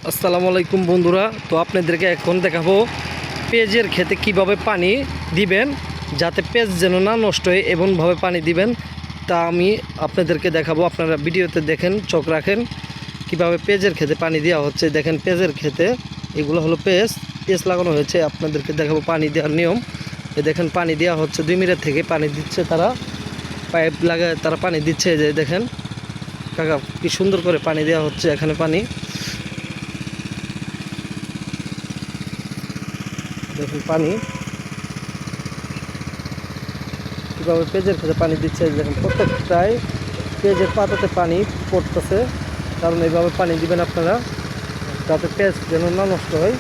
আসসালামু আলাইকুম বন্ধুরা। তো আপনাদেরকে এখন দেখাবো পেঁয়াজের ক্ষেতে কিভাবে পানি দিবেন যাতে পেঁয়াজ যেন না নষ্ট হয় এমনভাবে পানি দিবেন। তা আমি আপনাদেরকে দেখাবো, আপনারা ভিডিওতে দেখেন, চোখ রাখেন কিভাবে পেঁয়াজের ক্ষেতে পানি দেওয়া হচ্ছে। দেখেন পেঁয়াজের ক্ষেতে এগুলো হলো পেঁয়াজ লাগানো হয়েছে। আপনাদেরকে দেখাবো পানি দেওয়ার নিয়ম। দেখেন পানি দেওয়া হচ্ছে, 2 মিনিট থেকে পানি দিচ্ছে তারা, পাইপ লাগায় তারা পানি দিচ্ছে। যে দেখেন কাকা কি সুন্দর করে পানি দেওয়া হচ্ছে। এখানে পানি দেখুন, পানি কীভাবে পেঁয়াজের ক্ষেতে পানি দিচ্ছে। দেখুন প্রত্যেকটাই পেঁয়াজের পাতাতে পানি পড়তেছে, কারণ এইভাবে পানি দিবেন আপনারা যাতে পেঁয়াজ যেন না নষ্ট হয়।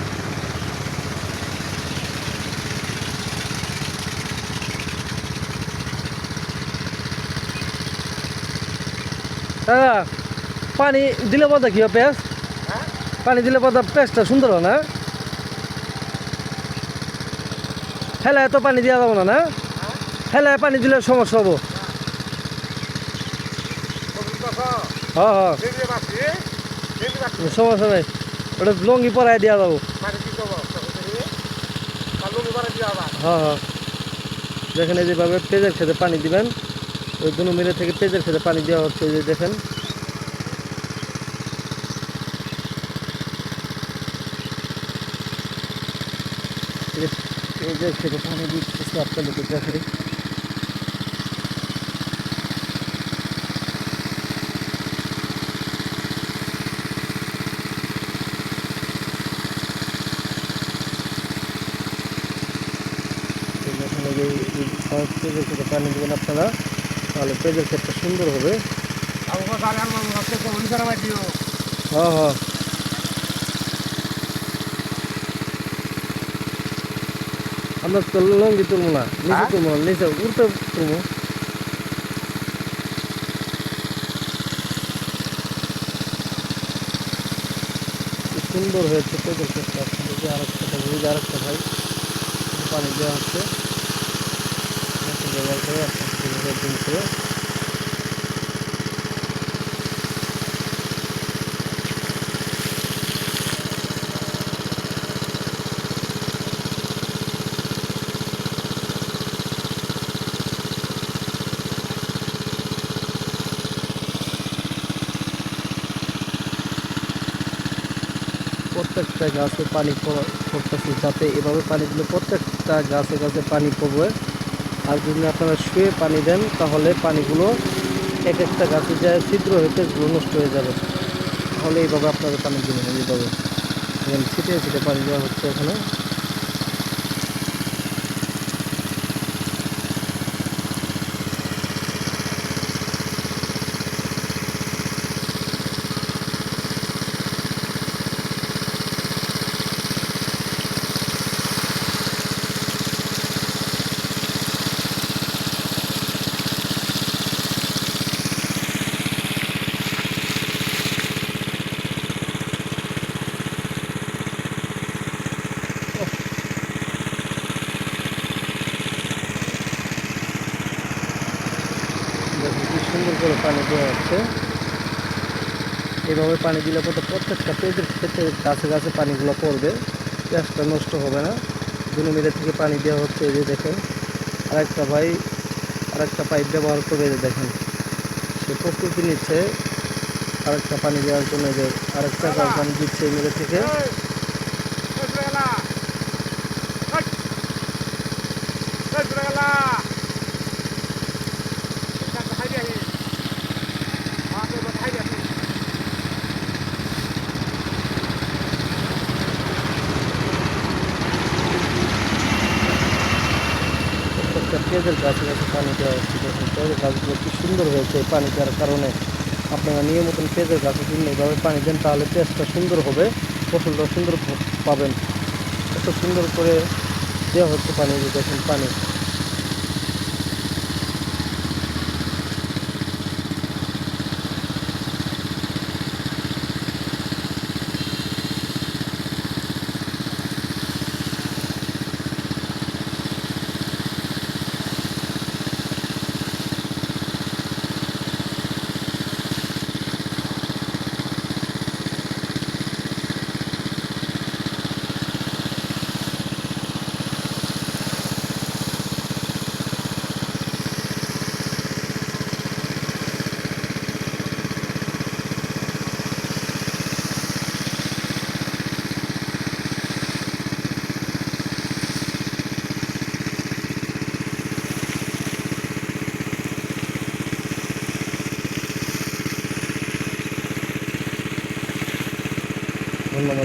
পানি দিলে বোধ কি হয় পেঁয়াজ, পানি দিলে বোধ পেঁয়াজটা সুন্দর হয় না। হেলায় তো পানি দেওয়া যাবো না, না হেলায় পানি দিলে সমস্যা হবো। হ্যাঁ হ্যাঁ, সমস্যা নেই, ওটা লঙ্গি পরাই দেওয়া যাবো। হ্যাঁ হ্যাঁ, যেখানে যেভাবে পেঁয়াজের খেতে পানি দিবেন, ওই 2 মিনিট থেকে পেঁয়াজের খেতে পানি দেওয়া হচ্ছে। যে দেখেন পেঁয়াজের খেতে পানি দিচ্ছে আপনাদেরকে দেখাই। পেঁয়াজের খেতে পানি দেবেন আপনারা, তাহলে পেঁয়াজের ক্ষেতটা সুন্দর হবে। হ্যাঁ হ্যাঁ, আমরা তো লঙ্গি তুলবো না, নিচে তুলবো না, নিচে উল্টে তুলবো। খুব সুন্দর হয়েছে পেঁয়াজের ক্ষেতটা। আপনাদেরকে আরেকটা ভাই পানি দেওয়া হচ্ছে ব্যবহার করে আপনার দিন করে। প্রত্যেকটা গাছে পানি পড়তেছে, যাতে এভাবে পানি দিলে প্রত্যেকটা গাছে গাছে পানি পড়বে। আর যদি আপনারা শুয়ে পানি দেন তাহলে পানিগুলো এক একটা গাছে যায় ছিদ্র হয়ে পেঁয়াজগুলো নষ্ট হয়ে যাবে। তাহলে এইভাবে আপনারা পানি দিবেন, এইভাবে ছিটে ছিটে পানি দেওয়া হচ্ছে এখানে। দেখুন কি সুন্দর করে পানি দেওয়া হচ্ছে। এইভাবে পানি দিলে পরে প্রত্যেকটা পেঁয়াজের ক্ষেত্রে গাছে গাছে পানিগুলো পড়বে, পেঁয়াজটা নষ্ট হবে না। 2 মিনিট থেকে পানি দেওয়া হচ্ছে। এই যে দেখেন আরেকটা ভাই আরেকটা পাইপ ব্যবহার করে, যে দেখেন সে প্রস্তুতি নিচ্ছে আরেকটা পানি দেওয়ার জন্য। যে আরেকটা পানি দিচ্ছে এই মিলে থেকে। প্রত্যেকটা পেঁয়াজের গাছে গাছে পানি দেওয়া হচ্ছে। দেখুন পেঁয়াজের গাছগুলো কি সুন্দর হয়েছে এই পানি দেওয়ার কারণে। আপনারা নিয়ম মতন পেঁয়াজের গাছে যদি এইভাবে পানি দেন তাহলে পেঁয়াজটা সুন্দর হবে, ফসলটা সুন্দর পাবেন। এত সুন্দর করে দেওয়া হচ্ছে পানি। যে দেখুন পানি ধন্যবাদ।